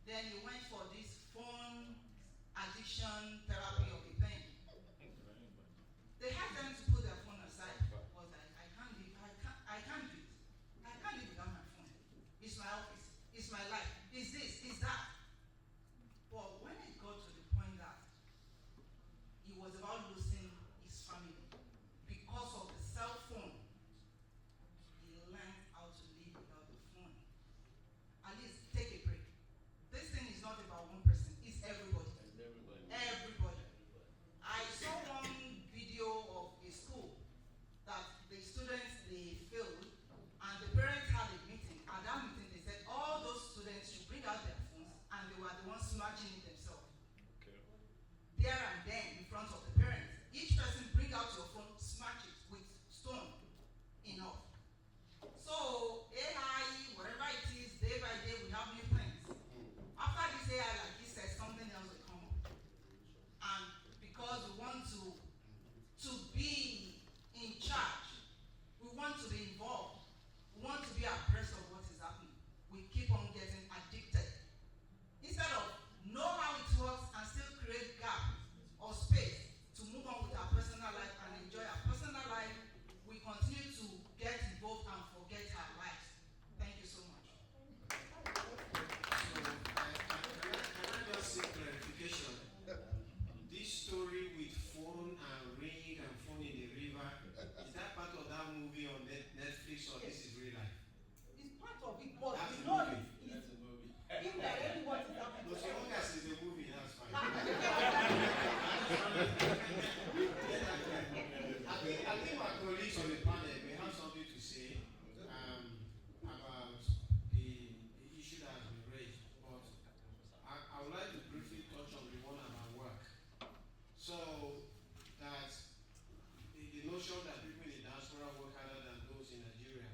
then you went for this phone addiction therapy of a thing. They had them to put their phone aside because I can't live, I can't do it. I can't live without my phone. It's my office, it's my life, it's this, it's that. But when it got to the point that he was about losing his family because of the cell phone, he learned how to live without the phone. At least take a break. This thing is not about one person, it's everybody. Everybody. I saw one video of a school that the students, they failed, and the parents had a meeting. At that meeting, they said all those students should bring out their phones, and they were the ones smashing it themselves. Okay. There and then, in front of the parents, each person bring out your phone, smash it with stone. Enough. So, AI, whatever it is, day by day, we have new things. After this AI, like he said, something else will come up. And because we want to be in charge, we want to be involved, we want to be abreast of what is happening, we keep on getting addicted. Instead of know how it works and still create gap or space to move on with our personal life and enjoy our personal life, we continue to get involved and forget our lives. Thank you so much. So, can I just seek clarification? This story with phone and ring and phone in the river, is that part of that movie on Netflix or this is real life? It's part of it, but That's you the know movie. it's indirectly what is happening. No, so long as it's a movie, that's fine. I think my colleagues on the panel may have something to say about the issue that has been raised, but I would like to briefly touch on the one about work. So that the notion that people in the diaspora work harder than those in Nigeria,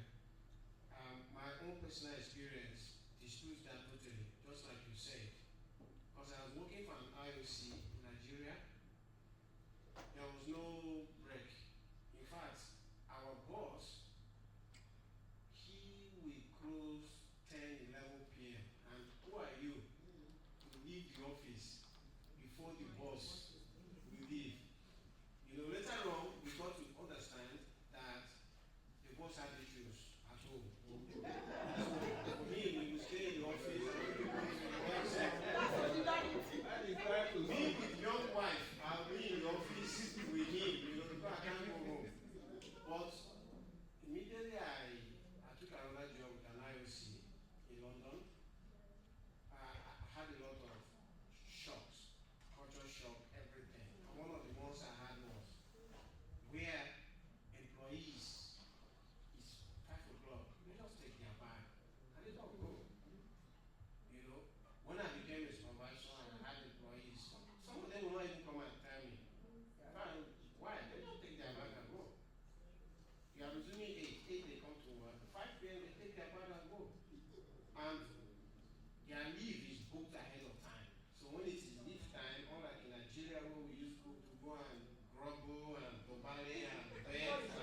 my own personal experience disputes that totally, just like you said. Because I was working for an IOC in Nigeria, there was no break. In fact, our boss, he will close 10, 11 p.m. And who are you to leave the office before the boss will leave? You know, later on, we got to understand that the boss had issues at home. So for me, we will stay in the office and we will go to the website. Me with young wife, I'll be in the office with him, you know, because I can't go home. But immediately I took another job with an IOC in London. I had a lot of shocks, culture shock, everything. And one of the ones I had was where employees, it's 5 o'clock, they just take their bag and they don't go. You know, when I became a supervisor and I had employees, some of them will not even come and tell me. Why? They don't take their bag and go. You are resuming 8 they come to work, 5 p.m. they take their bag and go. And their leave is booked ahead of time. So when it is leave time, unlike in Nigeria where we used to go and grumble and dobale and beg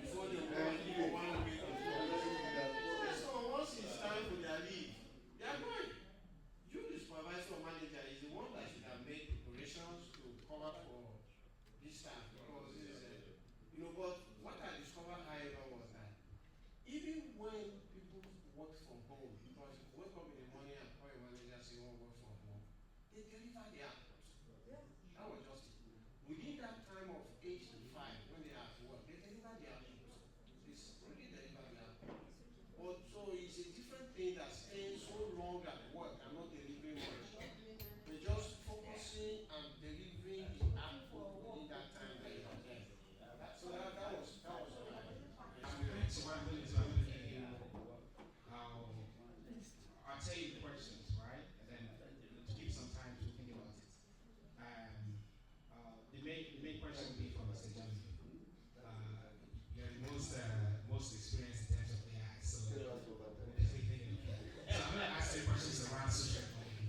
before they go and give you 1 week of leave. So once it's time for their leave, they are going. You, the supervisor or manager, is the one that should have made preparations to cover for this time because this is but what I discovered, however, was that even when people work from home, because if you wake up in the morning and call your manager say you want to work from home, they deliver the output. That was just it. Within that time of 8 to 5, when they are at work, they deliver the output. It's really deliver the output. But so it's a different thing that staying so long at work and not delivering much. They're just focusing and delivering the output within that time that you are there. So that was So what I'm going to do, I'm going to give you, I'll tell you the questions, right? And then to give some time to think about it. The main question will be for Mr. Johnson. You're the most experienced in terms of AI, so I'm going to ask you questions around social media.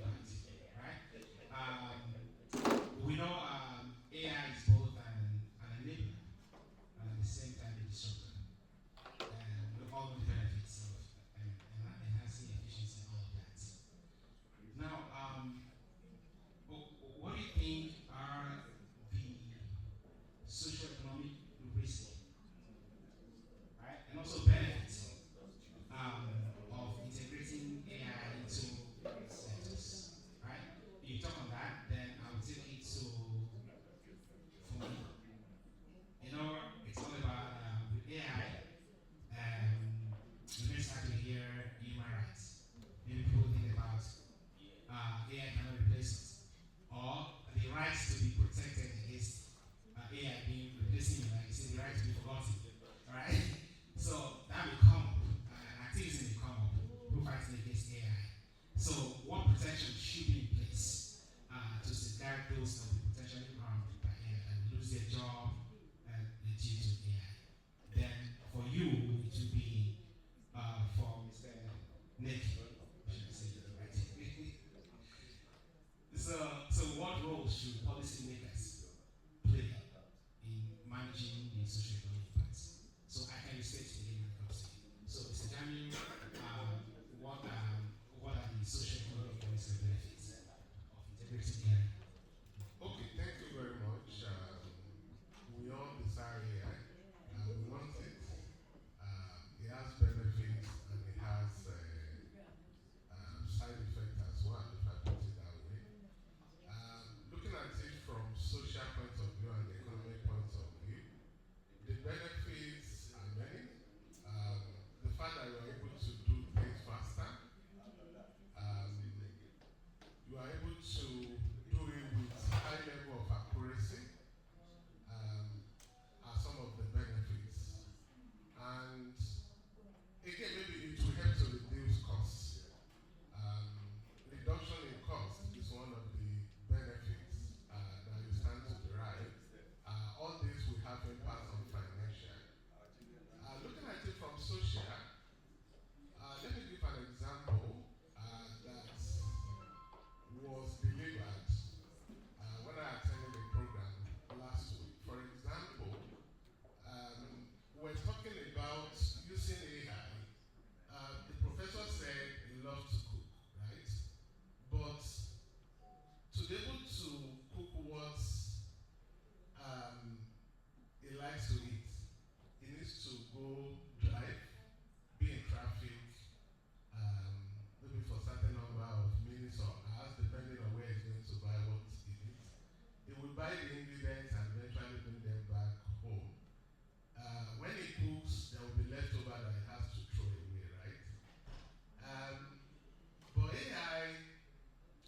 to do it with high level of accuracy are some of the benefits. And again, maybe it will help to reduce costs. Reduction in cost is one of the benefits that you stand to derive. All this will have impact on financial. Looking at it from social, let me give an example that was delivered when I attended a program last week. For example, we're talking about using AI. The professor said he loves to cook, right? But to be able to cook what he likes to eat, he needs to go drive, be in traffic, maybe for a certain number of minutes or hours, depending on where he's going to buy what he needs. He will buy the ingredients and eventually bring them back home. When he cooks, there will be leftover that he has to throw away, right? But AI,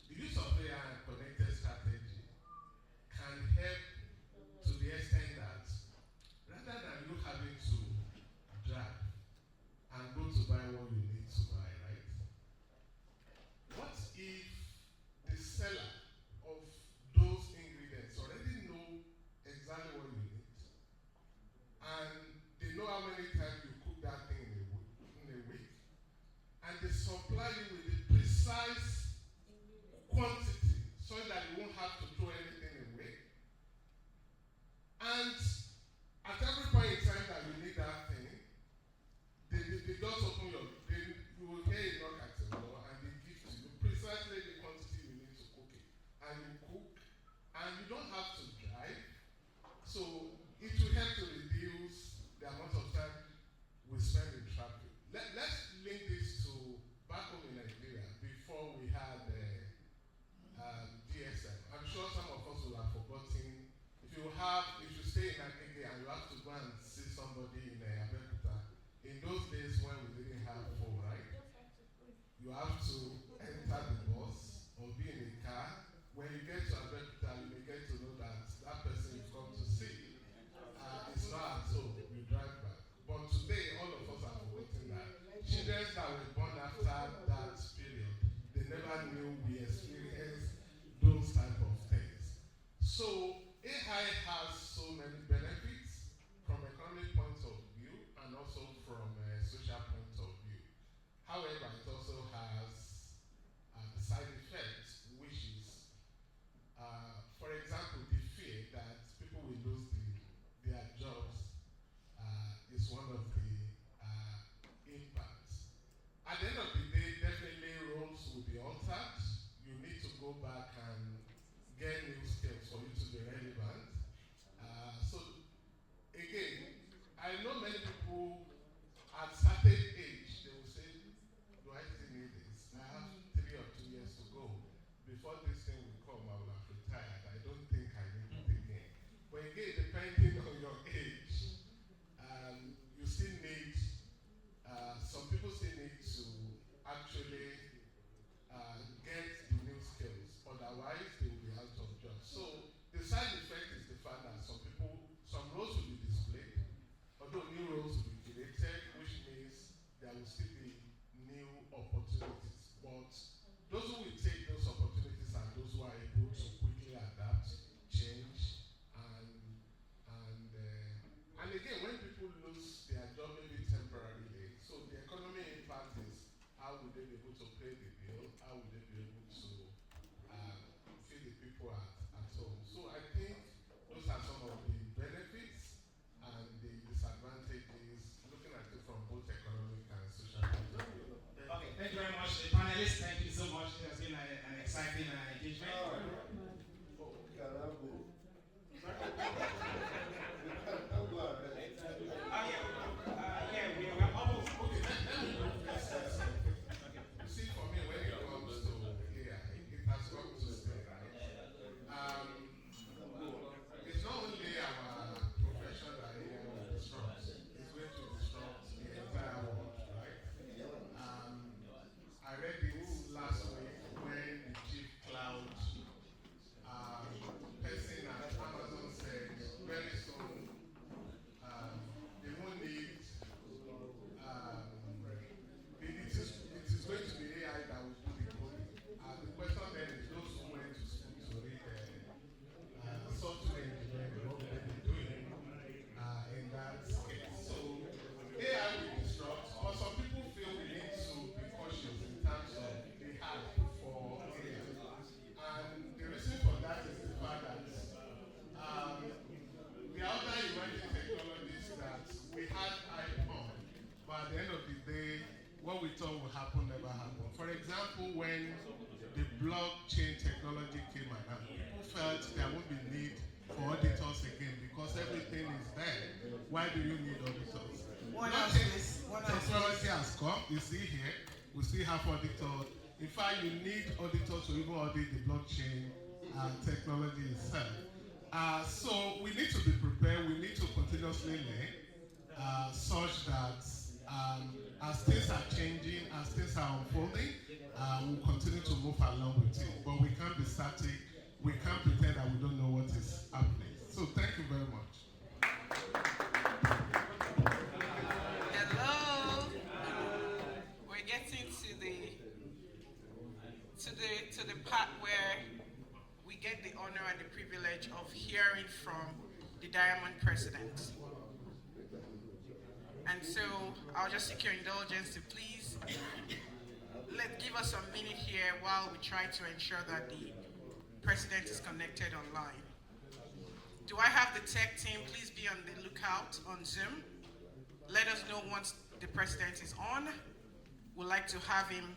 the use of AI and connected strategy can help to the extent that rather than you having to drive and go to buy what you need to buy, right? What if the seller of those ingredients already know exactly what you need, and they know how many times you cook that thing in a week, and they supply you with the precise quantity so that you won't have to throw anything away? And at every point in time that you need that thing, they just open you will hear a knock at your door and they give to you precisely the quantity you need to cook it. And you cook, and you don't have to drive. So it will help to reduce the amount of time we spend in traffic. Let's link this to back home in Nigeria before we had DSM. I'm sure some of us will have forgotten. If you stay in Agege and you have to go and see somebody in Abeokuta, in those days when we didn't have phone, right? You have to enter the bus or be in a car. When you get to Abeokuta, you may get to know that that person you've come to see is not at home. You drive back. But today, all of us have forgotten that. Children that were born after that period, they never knew we experienced those type of things. So AI has so many benefits from economic point of view and also from a social point of view. However, it also has side effects, which is, for example, the fear that people will lose their jobs is one of the impacts. At the end of the day, definitely roles will be altered. You need to go back and get new skills for you to be relevant. So again, I know many people at certain age, they will say, do I still need this? I have 3 or 2 years to go. Before this thing will come, I will have retired. I don't think I need it again. But again, depending on your age, you still need, some people still need to actually get the new skills. Otherwise, they will be out of jobs. So blockchain technology came around, people felt there won't be need for auditors again because everything is there. Why do you need auditors? Technology has come, you see here, we still have auditors. In fact, you need auditors to even audit the blockchain technology itself. So we need to be prepared, we need to continuously learn such that as things are changing, as things are unfolding, we'll continue to move along with it. But we can't be static, we can't pretend that we don't know what is happening. So thank you very much. Hello. We're getting to the part where we get the honor and the privilege of hearing from the Diamond President. And so I'll just seek your indulgence to please give us a minute here while we try to ensure that the President is connected online. Do I have the tech team? Please be on the lookout on Zoom. Let us know once the President is on. We'd like to have him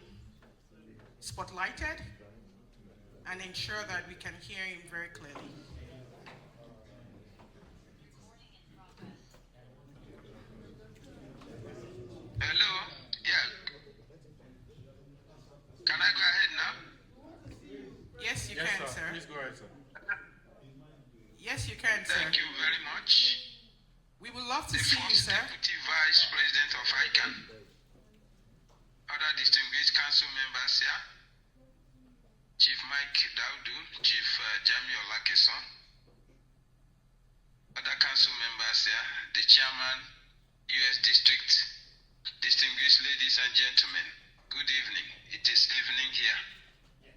spotlighted and ensure that we can hear him very clearly. Hello? Yeah. Can I go ahead now? Yes, you can, sir. Please go ahead, sir. Yes, you can, sir. Thank you very much. We would love to see you, sir. The Deputy Vice President of ICAN, other distinguished council members here, Chief Mike Daudu, Chief Jami Olakeson, other council members here, the Chairman, U.S. District, distinguished ladies and gentlemen, good evening. It is evening here.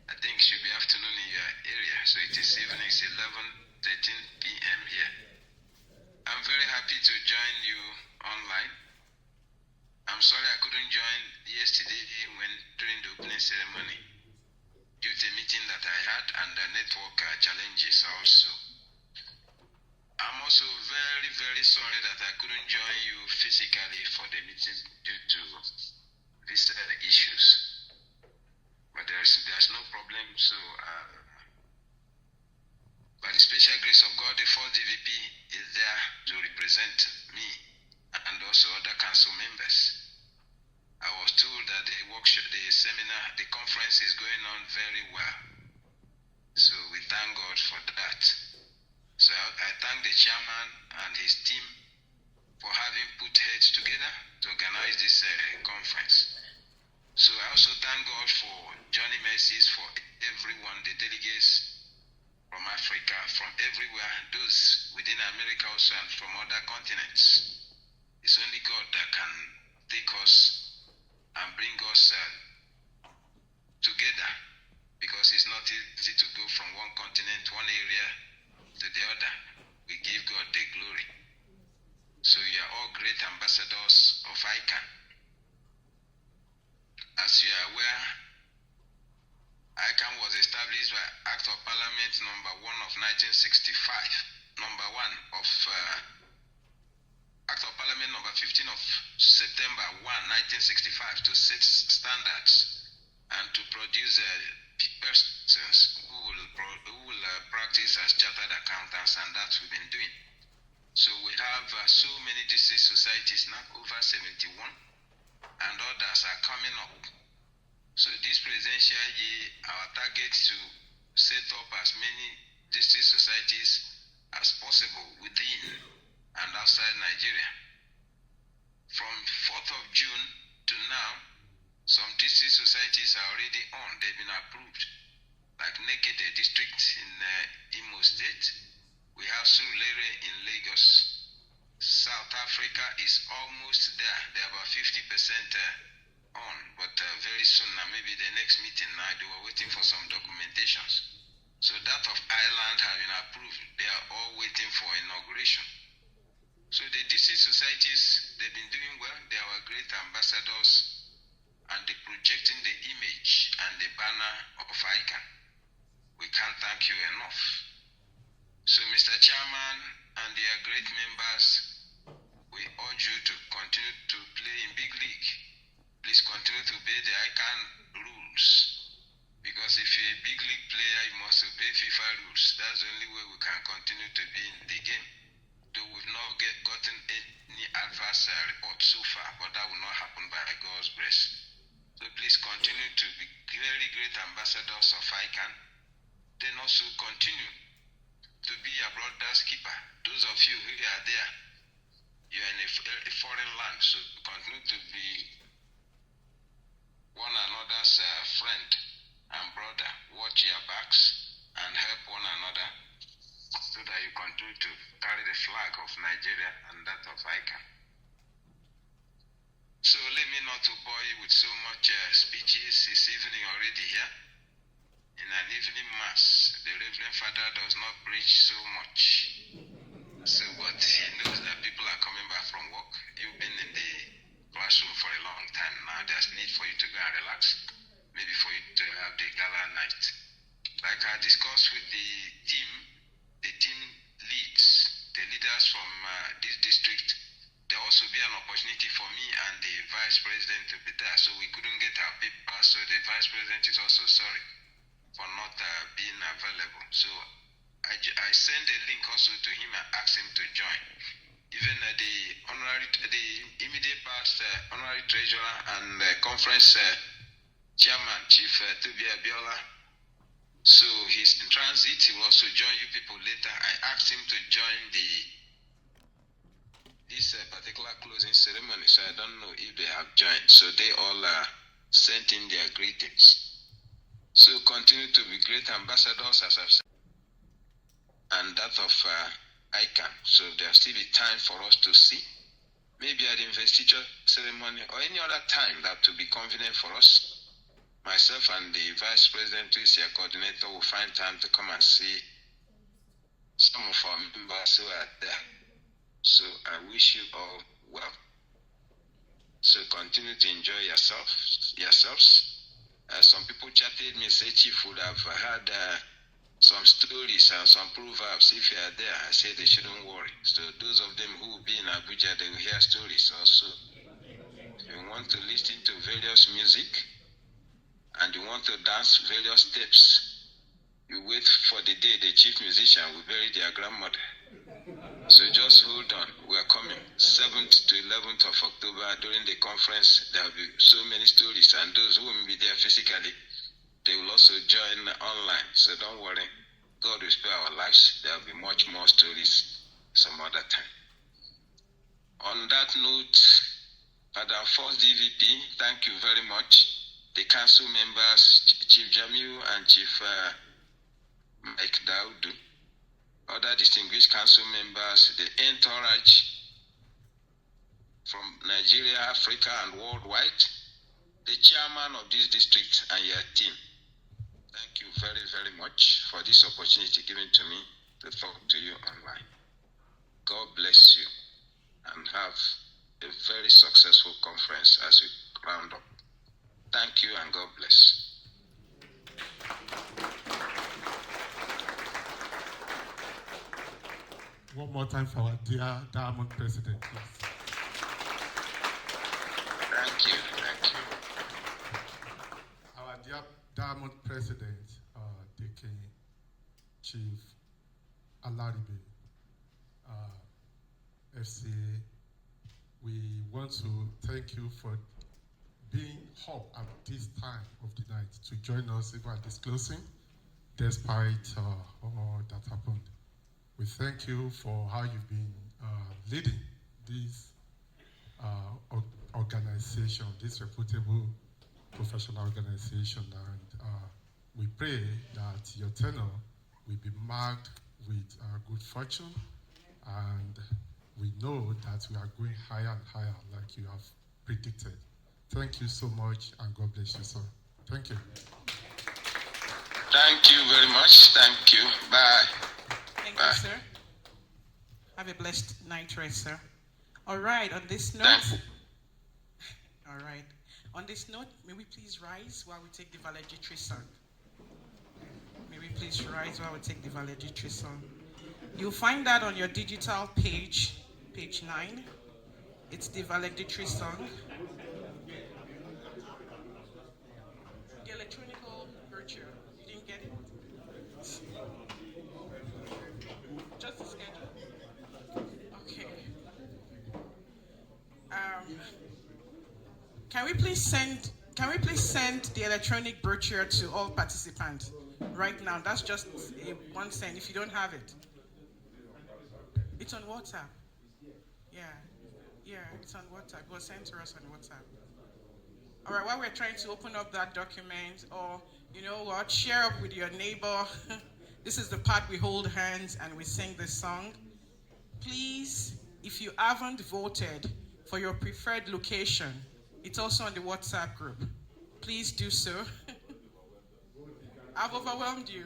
I think it should be afternoon in your area, so it is evening, it's 11:13 p.m. here. I'm very happy to join you online. I'm sorry I couldn't join yesterday during the opening ceremony due to a meeting that I had and the network challenges also. I'm also very, very sorry that I couldn't join you physically for the meeting due to these issues. But there's no problem, so by the special grace of God, the fourth DVP is there to represent me and also other council members. I was told that the workshop, the seminar, the conference is going on very well. So we thank God for that. So I thank the chairman and his team for having put heads together to organize this conference. So I also thank God for Johnny Mercies for everyone, the delegates from Africa, from everywhere, those within America also and from other continents. It's only God that can take us and bring us together, because it's not easy to go from one continent, one area to the other. We give God the glory. So you are all great ambassadors of ICAN. As you are aware, ICAN was established by Act of Parliament number 1 of 1965, number 1 of Act of Parliament number 15 of September 1, 1965 to set standards and to produce persons who will practice as chartered accountants, and that we've been doing. So we have so many district societies now, over 71, and others are coming up. So this presidential year, our target is to set up as many district societies as possible within and outside Nigeria. From 4th of June to now, some district societies are already on, they've been approved. Like Nekede district in Imo State, we have Surulere in Lagos. South Africa is almost there, they're about 50% on, but very soon, now maybe the next meeting, now they were waiting for some documentations. So that of Ireland have been approved, they are all waiting for inauguration. So the district societies, they've been doing well, they are our great ambassadors, and they're projecting the image and the banner of ICAN. We can't thank you enough. So Mr. Chairman and their great members, we urge you to continue to play in big league. Please continue to obey the ICAN rules, because if you're a big FIFA rules. That's the only way we can continue to be in the game. Though we've not gotten any adverse report so far, but that will not happen by God's grace. So please continue to be very great ambassadors of ICAN. Then also continue to be a brother's keeper. Those of you who are there, you are in a foreign land, so continue to be one another's friend and brother. Watch your backs and help one another so that you continue to carry the flag of Nigeria and that of ICAN. So let me not to bore you with so much speeches this evening already here. In an evening mass, the Reverend Father does not preach so much. So, but he knows that people are coming back from work. You've been in the classroom for a long time now. There's need for you to go and relax. Maybe for you to have the gala night. Like I discussed with the team leads, the leaders from this district, there also be an opportunity for me and the vice president to be there. So we couldn't get our papers. So the vice president is also sorry for not being available. So I sent a link also to him and asked him to join. Even the immediate past honorary treasurer and conference chairman, Chief Tobi Abiola. So he's in transit. He will also join you people later. I asked him to join this particular closing ceremony, so I don't know if they have joined. So they all sent in their greetings. So continue to be great ambassadors, as I've said, and that of ICAN. So there'll still be time for us to see, maybe at the investiture ceremony or any other time that will be convenient for us. Myself and the vice president, who is your coordinator, will find time to come and see some of our members who are there. So I wish you all well. So continue to enjoy yourselves. Some people chatted me, say Chief would have had some stories and some proverbs. If you are there, I say they shouldn't worry. So those of them who will be in Abuja, they will hear stories also. If you want to listen to various music and you want to dance various steps, you wait for the day the chief musician will bury their grandmother. So just hold on. We are coming 7th to 11th of October during the conference. There will be so many stories, and those who will be there physically, they will also join online. So don't worry. God will spare our lives. There will be much more stories some other time. On that note, Madam First DVP, thank you very much. The council members, Chief Jamiu and Chief Mike Daudu, other distinguished council members, the entourage from Nigeria, Africa, and worldwide, the chairman of this district and your team. Thank you very, very much for this opportunity given to me to talk to you online. God bless you and have a very successful conference as we round up. Thank you and God bless. One more time for our dear Diamond President, please. Thank you, thank you. Our dear Diamond President, DK Chief Alaribe, FCA, we want to thank you for being up at this time of the night to join us even at this closing, despite all that happened. We thank you for how you've been leading this organization, this reputable professional organization, and we pray that your tenure will be marked with good fortune, and we know that we are going higher and higher like you have predicted. Thank you so much, and God bless you, sir. Thank you. Thank you very much. Thank you. Bye. Thank Bye. you, sir. Have a blessed night rest, sir. All right, on this note, all right. On this note, may we please rise while we take the valedictory song. May we please rise while we take the valedictory song. You'll find that on your digital page, page 9. It's the valedictory song. The electronic virtue. You didn't get it? Can we please send the electronic brochure to all participants right now? That's just one cent if you don't have it. It's on WhatsApp. Yeah, it's on WhatsApp. It was sent to us on WhatsApp. All right, while we're trying to open up that document, or you know what, share up with your neighbor. This is the part we hold hands and we sing this song. Please, if you haven't voted for your preferred location, it's also on the WhatsApp group. Please do so. I've overwhelmed you.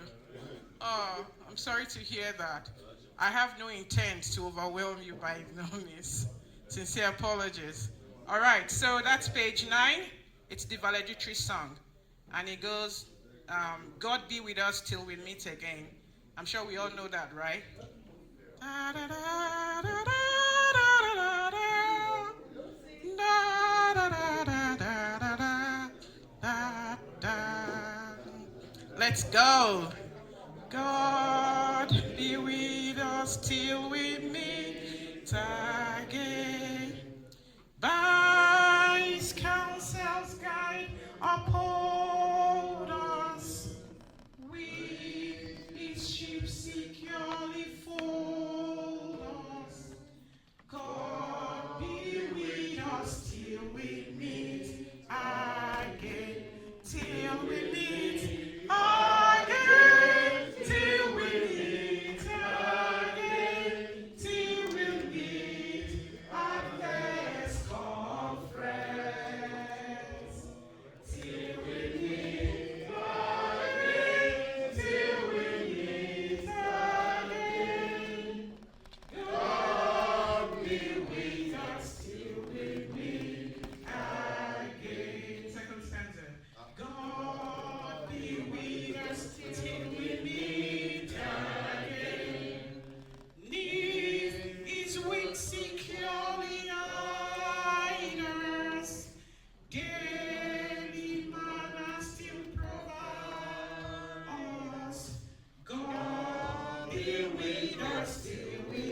Oh, I'm sorry to hear that. I have no intent to overwhelm you by no means. Sincere apologies. All right, so that's page 9. It's the valedictory song. And it goes, God be with us till we meet again. I'm sure we all know that, right? Da, da, da, da, da, da, da, da. Let's go. God be with us till we meet again. By his counsel's guide, uphold us. We, his sheep, securely fold us. God be with us till we meet again. Till we meet again. Till we meet again. Till we meet at this conference. Till we meet again. Till we meet again. God be with us till we meet again. Second stanza. God be with us till we meet again. Neath his wings securely hide us. Daily manna still provide us. God be with us till we